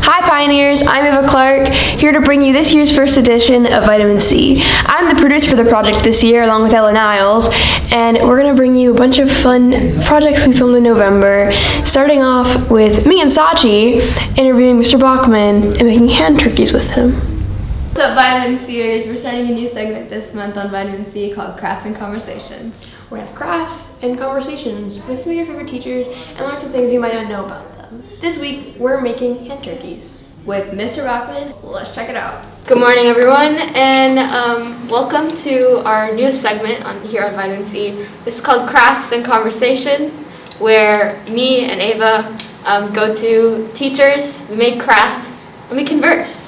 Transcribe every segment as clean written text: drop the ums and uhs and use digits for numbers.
Hi Pioneers, I'm Eva Clark, here to bring you this year's first edition of Vitamin C. I'm the producer for the project this year along with Ella Niles, and we're going to bring you a bunch of fun projects we filmed in November, starting off with me and Sachi interviewing Mr. Bachman and making hand turkeys with him. What's up, Vitamin C'ers? We're starting a new segment this month on Vitamin C called Crafts and Conversations. We're going to have crafts and conversations with some of your favorite teachers and learn some things you might not know about them. This week, we're making hand turkeys. With Mr. Bachman, let's check it out. Good morning, everyone, and welcome to our newest segment here on Vitamin C. This is called Crafts and Conversation, where me and Ava go to teachers, we make crafts, and we converse.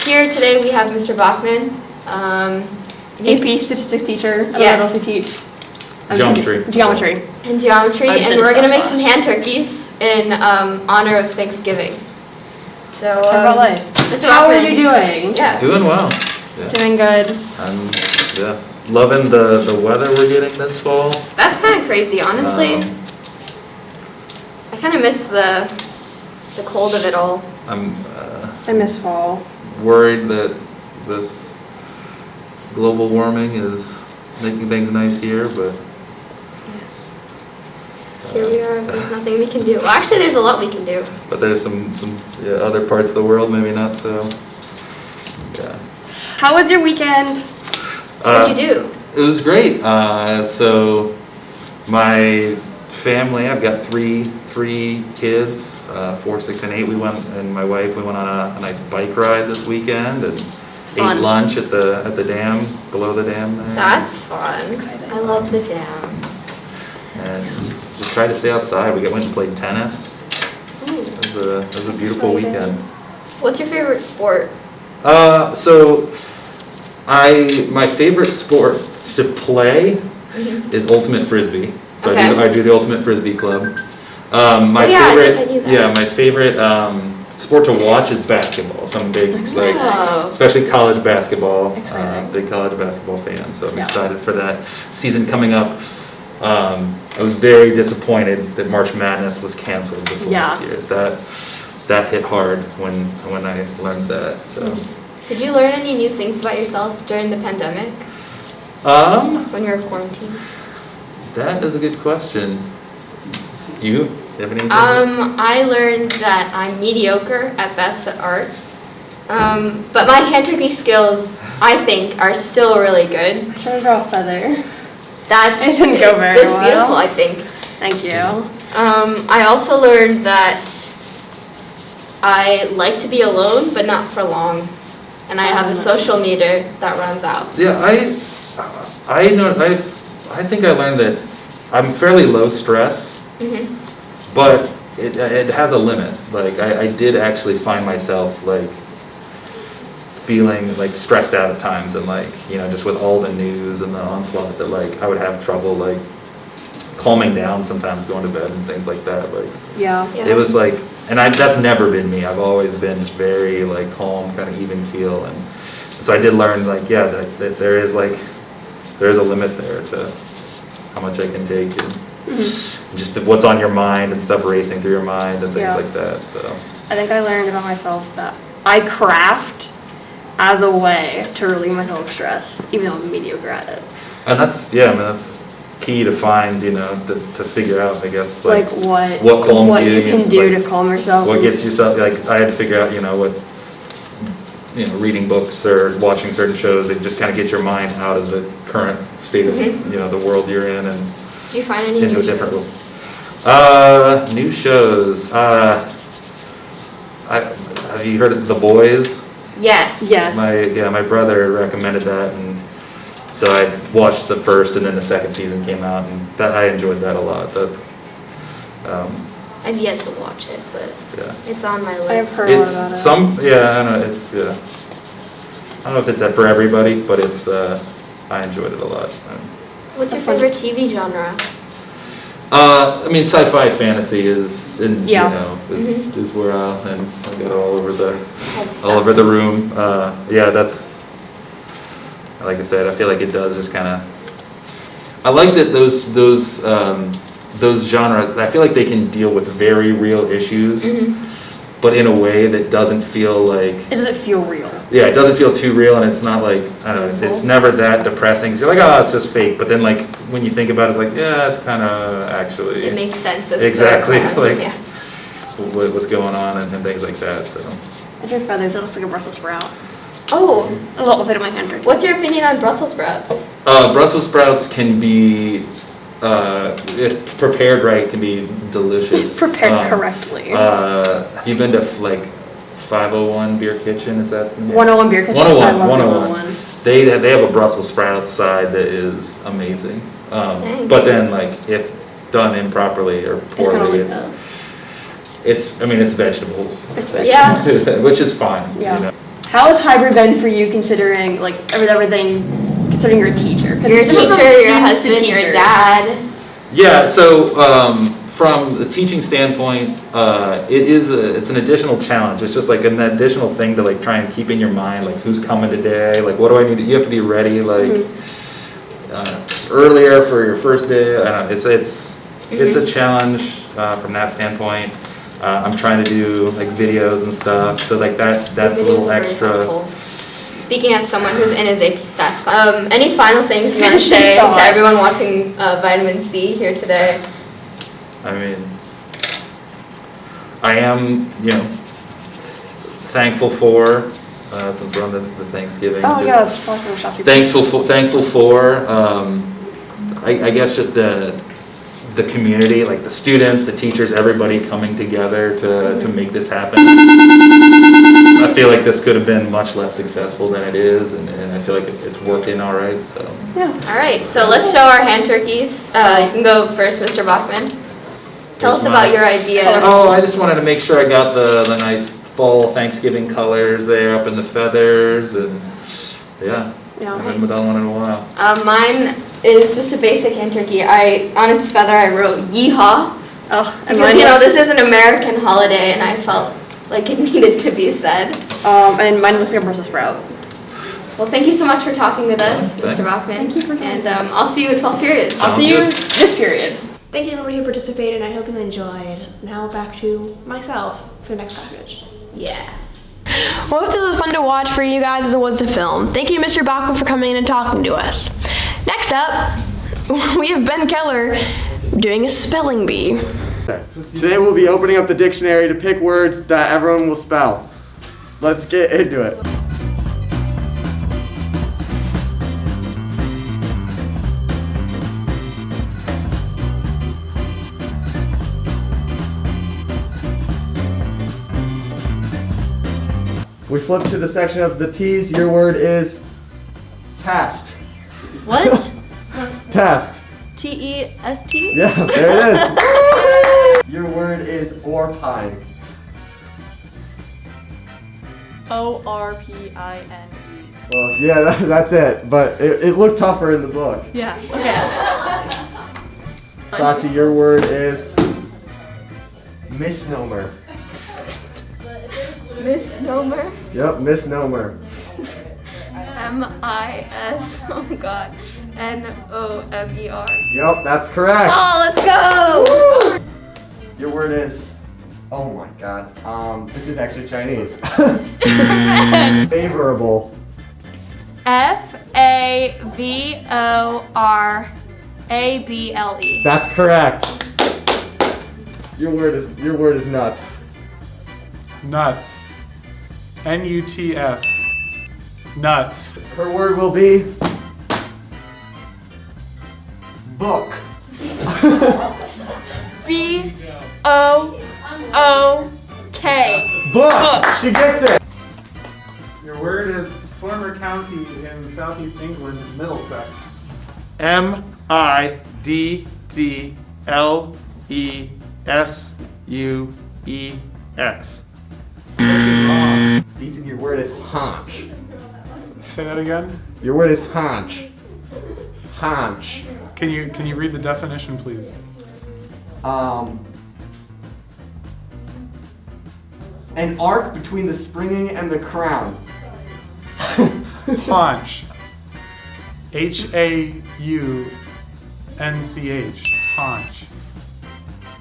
Here today we have Mr. Bachman. AP statistics teacher. I Yes. don't know teach. Geometry. Geometry. And geometry, and we're going to make some hand turkeys in honor of Thanksgiving. So, Mr. How are Bachman, you doing? Yeah. Doing well. Yeah. Doing good. I'm loving the weather we're getting this fall. That's kind of crazy, honestly. I kind of miss the cold of it all. I'm I miss fall. worried that this global warming is making things nice here, but Yes. Here we are. There's nothing we can do. Well, actually, there's a lot we can do. but there's some other parts of the world maybe not so. Yeah. How was your weekend? What'd you do? It was great. So my family, I've got three kids, 4, 6, and 8. We went, and my wife, we went on a nice bike ride this weekend and Fun. ate lunch at the dam, below the dam there. That's fun. I love the dam. And just tried to stay outside. We went and played tennis. Ooh. It was a beautiful weekend. What's your favorite sport? So my favorite sport to play is ultimate frisbee. So Okay. I do the ultimate frisbee club. My I think I favorite, knew that. yeah, my favorite sport to watch is basketball. So I'm big, like, Oh. especially college basketball. Exciting. Big college basketball fan. So I'm Yeah. excited for that season coming up. I was very disappointed that March Madness was canceled this last year. That hit hard when I learned that. So. Did you learn any new things about yourself during the pandemic when you were quarantined? That is a good question. You have anything? I learned that I'm mediocre at best at art. But my hand turkey skills, I think, are still really good. Try to draw a feather. It didn't go very looks well. beautiful, I think. Thank you. I also learned that I like to be alone, but not for long. And I have a social meter that runs out. Yeah, I know. I think I learned that I'm fairly low stress, but it has a limit. Like I did actually find myself like feeling like stressed out at times, and like just with all the news and the onslaught that like I would have trouble like calming down sometimes, going to bed and things like that. Like Yeah. it was like, and that's never been me. I've always been just very like calm, kind of even keel, and so I did learn like that there is a limit there to how much I can take, and just what's on your mind and stuff racing through your mind and things Yeah. like that. So I think I learned about myself that I craft as a way to relieve myself of stress, even though I'm mediocre at it. and that's key to find, to figure out, I guess, like what calms you, you can do like, to calm yourself. what gets yourself, like I had to figure out, what reading books or watching certain shows that just kind of get your mind out of the current state of the world you're in and Did you find any into new a different shows? world. New shows. Have you heard of The Boys? Yes. Yes. My brother recommended that, and so I watched the first, and then the second season came out, and that I enjoyed that a lot. I've yet to watch it, but Yeah. it's on my list. I've heard a lot about it. I don't know. I don't know if it's for everybody, but I enjoyed it a lot. What's your favorite TV genre? I mean, sci-fi fantasy is is where I got all over the room. That's, like I said, I feel like it does just kind of. I like that those genres. I feel like they can deal with very real issues, but in a way that doesn't feel like, It doesn't feel real. yeah, it doesn't feel too real, and it's not like, I don't know, it's never that depressing. 'Cause you're like, oh, it's just fake. But then like when you think about it, it's like, yeah, it's kind of actually. It makes sense. As Exactly, like yeah. what's going on and things like that. So. I have feathers. It looks like a Brussels sprout. Oh, A lot of my hand. what's your opinion on Brussels sprouts? Brussels sprouts can be, if prepared right, can be delicious. Prepared correctly. Have you been to like 501 Beer Kitchen? Is that? 101 Beer Kitchen. 101. I love 101. They have a Brussels sprout side that is amazing. Dang. But then like if done improperly or poorly, it's I mean it's vegetables. It's vegetables. Yeah. Which is fine. Yeah. You know? How has hybrid been for you considering like everything, considering you're a teacher? 'Cause Your it's different from teacher, your students to husband, your teachers. dad. Yeah, so from the teaching standpoint, it's an additional challenge. It's just like an additional thing to like try and keep in your mind, like who's coming today, like what do I need to, you have to be ready like earlier for your first day. I don't know, it's a challenge from that standpoint. I'm trying to do like videos and stuff, so like that's a Videos little are very extra. helpful. Speaking as someone who's in his AP stats class, any final things you want to Finishing say to thoughts. everyone watching Vitamin C here today? I mean, I am, thankful for, since we're on the Thanksgiving. Oh just yeah, that's possible. Shots you thankful for, I guess just the community, like the students, the teachers, everybody coming together to make this happen. I feel like this could have been much less successful than it is, and I feel like it's working all right. So. Yeah. All right, so let's show our hand turkeys. You can go first, Mr. Bachman. Tell us Here's about mine. your idea. Oh, I just wanted to make sure I got the nice fall Thanksgiving colors there up in the feathers, and yeah, Yeah. I haven't done one in a while. Mine is just a basic hand turkey. On its feather I wrote yeehaw. Oh, and Because, mine this is an American holiday and I felt like it needed to be said. and mine looks like a Brussels sprout. Well, thank you so much for talking with us, Thanks. Mr. Bachman. Thank you for coming. And I'll see you at 12 periods. I'll see you good. this period. Thank you everybody who participated, and I hope you enjoyed. Now back to myself for the next package. Yeah. Well, I hope this was fun to watch for you guys as it was to film. Thank you, Mr. Bachman, for coming in and talking to us. Next up, we have Ben Keller doing a spelling bee. Today we'll be opening up the dictionary to pick words that everyone will spell. Let's get into it. We flip to the section of the T's. Your word is test. What? Test. T-E-S-T? Yeah, there it is. Your word is orpine. O-R-P-I-N-E. Well, yeah, that's it. But it looked tougher in the book. Yeah, okay. Sachi, your word is misnomer. Misnomer. Yep, misnomer. M-I-S, oh god, N-O-M-E-R. Yep, that's correct. Oh, let's go! Your word is, oh my god, this is actually Chinese. Favorable. F-A-V-O-R-A-B-L-E. That's correct. Your word is nuts. Nuts. N-U-T-S. Nuts. Her word will be book. B-O-O-K. Book. She gets it. Your word is former county in southeast England, Middlesex. M-I-D-D-L-E-S-U-E-X. Ethan, your word is haunch. Say that again? Your word is haunch. Haunch. Can you read the definition, please? An arc between the springing and the crown. Haunch. H-A-U-N-C-H. Haunch.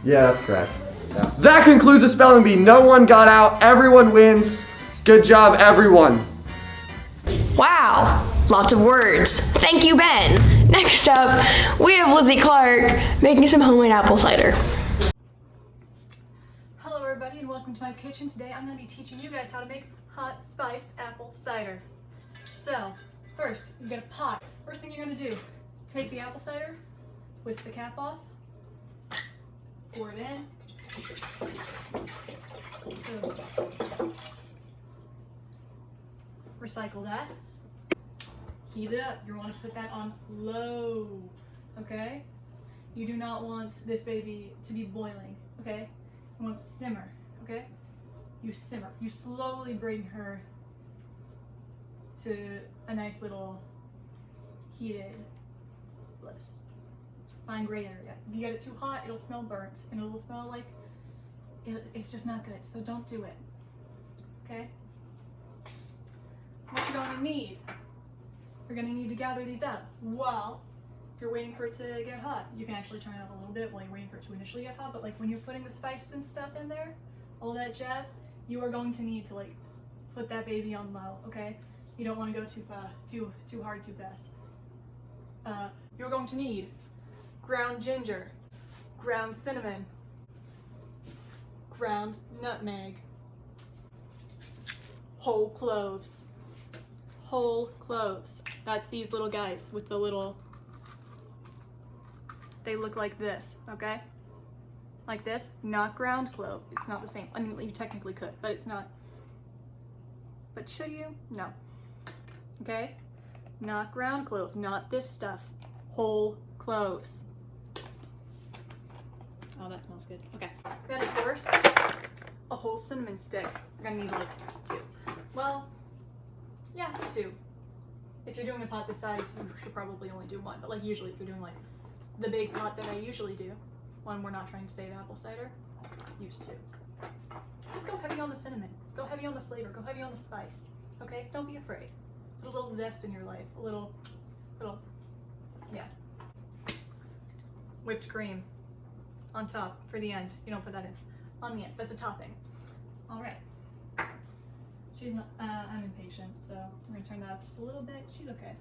Yeah, that's correct. That concludes the spelling bee. No one got out. Everyone wins. Good job, everyone. Wow, lots of words. Thank you, Ben. Next up, we have Lizzie Clark making some homemade apple cider. Hello everybody and welcome to my kitchen. Today I'm going to be teaching you guys how to make hot spiced apple cider. So, first you get a pot. First thing you're going to do, take the apple cider, whisk the cap off, pour it in. Boom. Recycle that. Heat it up. You want to put that on low, okay? You do not want this baby to be boiling, okay? You want to simmer, okay? You simmer. You slowly bring her to a nice little heated bliss. Fine gray area. If you get it too hot, it'll smell burnt and it'll smell like it's just not good. So don't do it, okay? What you're going to need, you're going to need to gather these up. Well, if you're waiting for it to get hot, you can actually turn it up a little bit while you're waiting for it to initially get hot, but like when you're putting the spices and stuff in there, all that jazz, you are going to need to like put that baby on low, okay? You don't want to go too hard, too fast. You're going to need ground ginger, ground cinnamon, ground nutmeg, whole cloves. Whole cloves. That's these little guys with the little, they look like this, okay? Like this, not ground clove. It's not the same. I mean, you technically could, but it's not. But should you? No. Okay? Not ground clove, not this stuff. Whole cloves. Oh, that smells good. Okay. Then, of course, a whole cinnamon stick. You're gonna need like 2. Well, yeah, 2. If you're doing a pot this size, you should probably only do 1. But like usually if you're doing like the big pot that I usually do, when we're not trying to save apple cider, use 2. Just go heavy on the cinnamon. Go heavy on the flavor. Go heavy on the spice. Okay? Don't be afraid. Put a little zest in your life. A little, yeah. Whipped cream on top for the end. You don't put that in. On the end. That's a topping. All right. She's not, I'm impatient, so I'm gonna turn that up just a little bit. She's okay.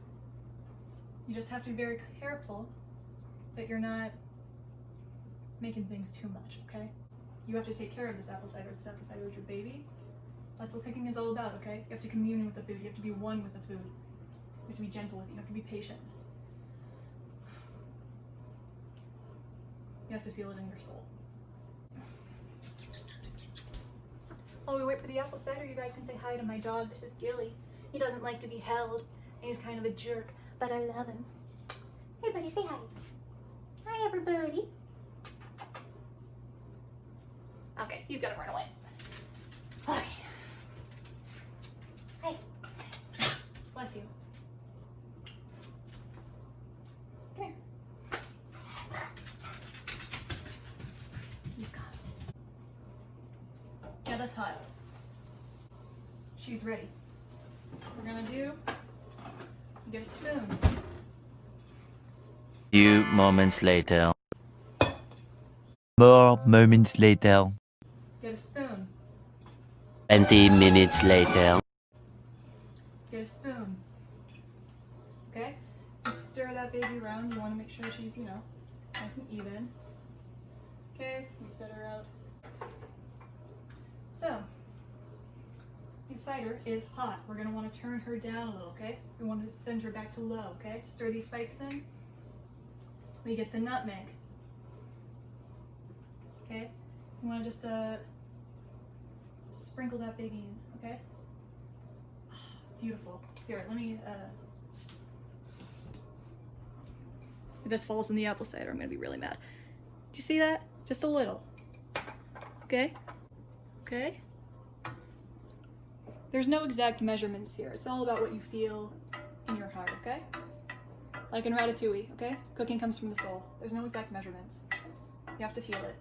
You just have to be very careful that you're not making things too much, okay? You have to take care of this apple cider. This apple cider is your baby. That's what cooking is all about, okay? You have to commune with the food. You have to be one with the food. You have to be gentle with it. You have to be patient. You have to feel it in your soul. While we wait for the apple cider, you guys can say hi to my dog. This is Gilly. He doesn't like to be held. He's kind of a jerk, but I love him. Hey buddy, say hi. Hi everybody. Okay, he's gonna run away. Okay. Hey. Bless you. Come here. He's gone. Yeah, that's hot. She's ready. What we're gonna do, you get a spoon. Few moments later. More moments later. Get a spoon. 20 minutes later. Get a spoon. Okay? Just stir that baby around. You want to make sure she's, you know, nice and even. Okay, you set her out. So, the cider is hot. We're going to want to turn her down a little, okay? We want to send her back to low, okay? Stir these spices in. We get the nutmeg. Okay? You want to just sprinkle that baby in, okay? Beautiful. Here, let me, if this falls in the apple cider, I'm gonna be really mad. Do you see that? Just a little. Okay? Okay? There's no exact measurements here. It's all about what you feel in your heart, okay? Like in Ratatouille, okay? Cooking comes from the soul. There's no exact measurements. You have to feel it.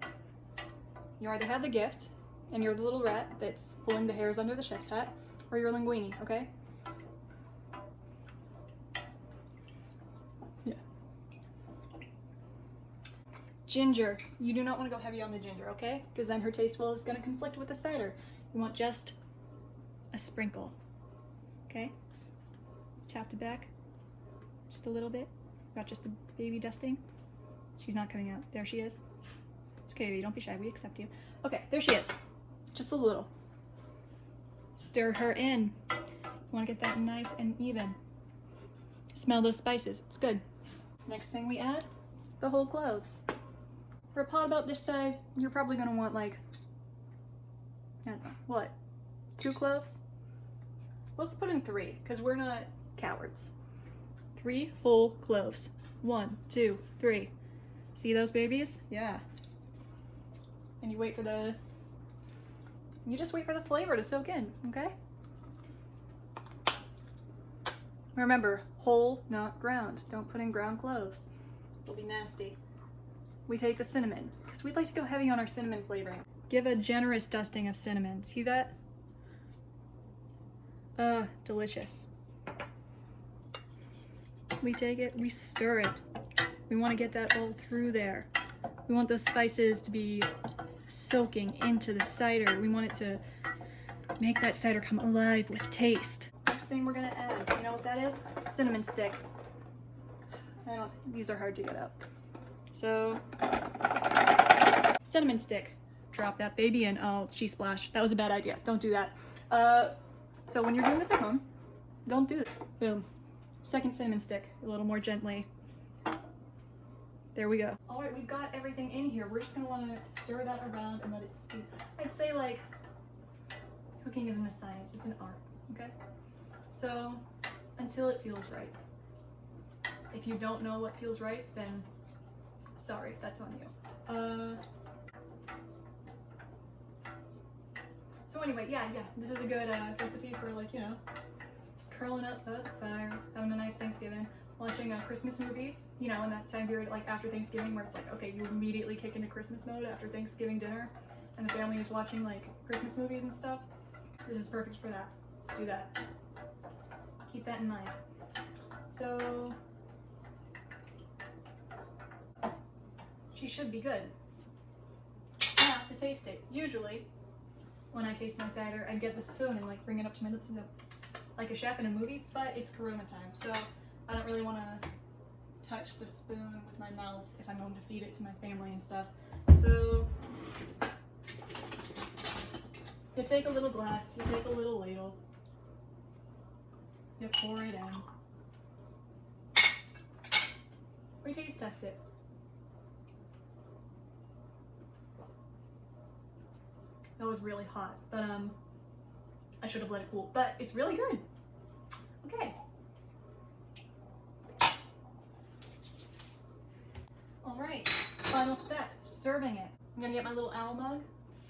You either have the gift, and you're the little rat that's pulling the hairs under the chef's hat, or you're a linguine, okay? Yeah. Ginger. You do not want to go heavy on the ginger, okay? Because then her taste is going to conflict with the cider. You want just a sprinkle, okay? Tap the back just a little bit. Got just the baby dusting. She's not coming out. There she is. It's okay, baby. Don't be shy. We accept you. Okay, there she is. Just a little. Stir her in. You want to get that nice and even. Smell those spices. It's good. Next thing we add, the whole cloves. For a pot about this size, you're probably going to want like, I don't know, what? 2 cloves? Let's put in 3, because we're not cowards. 3 whole cloves. 1, 2, 3. See those babies? Yeah. And you wait for the, you just wait for the flavor to soak in, okay? Remember, whole, not ground. Don't put in ground cloves. It'll be nasty. We take the cinnamon, because we'd like to go heavy on our cinnamon flavoring. Give a generous dusting of cinnamon. See that? Delicious. We take it, we stir it. We want to get that all through there. We want those spices to be soaking into the cider. We want it to make that cider come alive with taste. Next thing we're gonna add, you know what that is? Cinnamon stick. These are hard to get out. So, cinnamon stick. Drop that baby in. Oh, she splashed. That was a bad idea. Don't do that. So when you're doing this at home, don't do it. Boom. Second cinnamon stick, a little more gently. There we go. All right, we've got everything in here. We're just gonna wanna stir that around and let it steep. I'd say like, cooking isn't a science, it's an art, okay? So, until it feels right. If you don't know what feels right, then sorry, that's on you. So anyway, yeah, this is a good recipe for like, you know, just curling up by the fire, having a nice Thanksgiving, watching Christmas movies, you know, in that time period, like after Thanksgiving, where it's like, okay, you immediately kick into Christmas mode after Thanksgiving dinner, and the family is watching like Christmas movies and stuff. This is perfect for that. Do that. Keep that in mind. So, she should be good. I have to taste it. Usually, when I taste my cider, I'd get the spoon and like bring it up to my lips and go like a chef in a movie, but it's Corona time, so I don't really want to touch the spoon with my mouth if I'm going to feed it to my family and stuff. So you take a little glass, you take a little ladle, you pour it in. We taste test it. That was really hot, but I should have let it cool, but it's really good. Okay. All right, final step, serving it. I'm gonna get my little owl mug.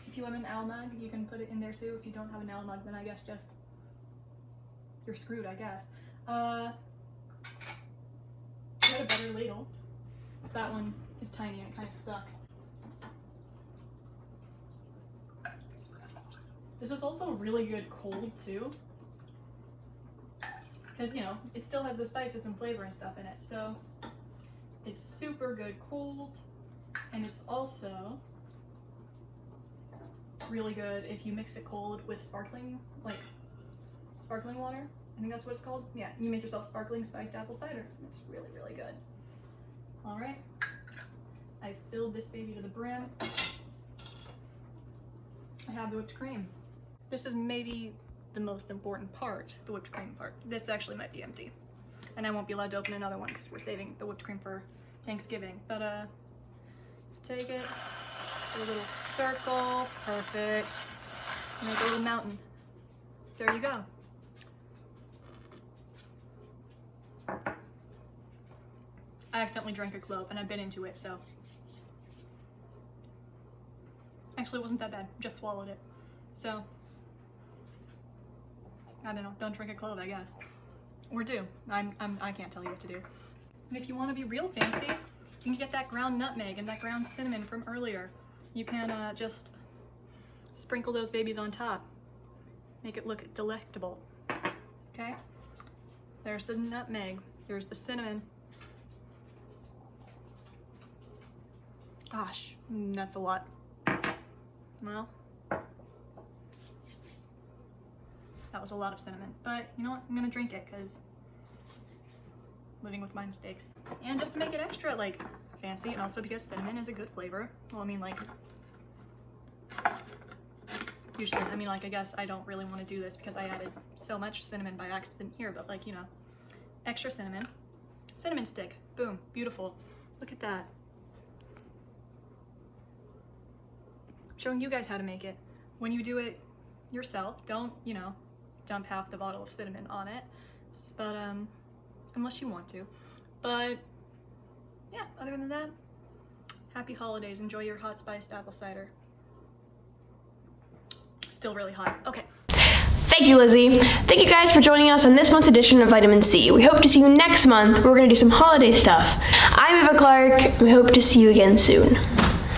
If you have an owl mug, you can put it in there too. If you don't have an owl mug, then I guess just, you're screwed, I guess. Get a better ladle, because that one is tiny and it kind of sucks. This is also really good cold too, because you know, it still has the spices and flavor and stuff in it, so it's super good cold, and it's also really good if you mix it cold with sparkling water. I think that's what it's called. Yeah, you make yourself sparkling spiced apple cider. It's really, really good. All right, I filled this baby to the brim. I have the whipped cream. This is maybe the most important part, the whipped cream part. This actually might be empty, and I won't be allowed to open another one because we're saving the whipped cream for Thanksgiving. But take it, do a little circle, perfect. Make a little mountain. There you go. I accidentally drank a clove, and I've been into it, so. Actually, it wasn't that bad, just swallowed it. So, I don't know, don't drink a clove, I guess. Or do, I can't tell you what to do. And if you want to be real fancy, you can get that ground nutmeg and that ground cinnamon from earlier. You can just sprinkle those babies on top. Make it look delectable, okay? There's the nutmeg, there's the cinnamon. Gosh, that's a lot. Well, that was a lot of cinnamon. But you know what? I'm gonna drink it because living with my mistakes. And just to make it extra like fancy, and also because cinnamon is a good flavor. Well, I mean like usually, I mean like I guess I don't really want to do this because I added so much cinnamon by accident here, but like, you know, extra cinnamon. Cinnamon stick. Boom. Beautiful. Look at that. Showing you guys how to make it. When you do it yourself, don't, you know, dump half the bottle of cinnamon on it. But unless you want to. But yeah, other than that, happy holidays. Enjoy your hot spiced apple cider. Still really hot. Okay. Thank you, Lizzie. Thank you guys for joining us on this month's edition of Vitamin C. We hope to see you next month. We're going to do some holiday stuff. I'm Eva Clark. We hope to see you again soon.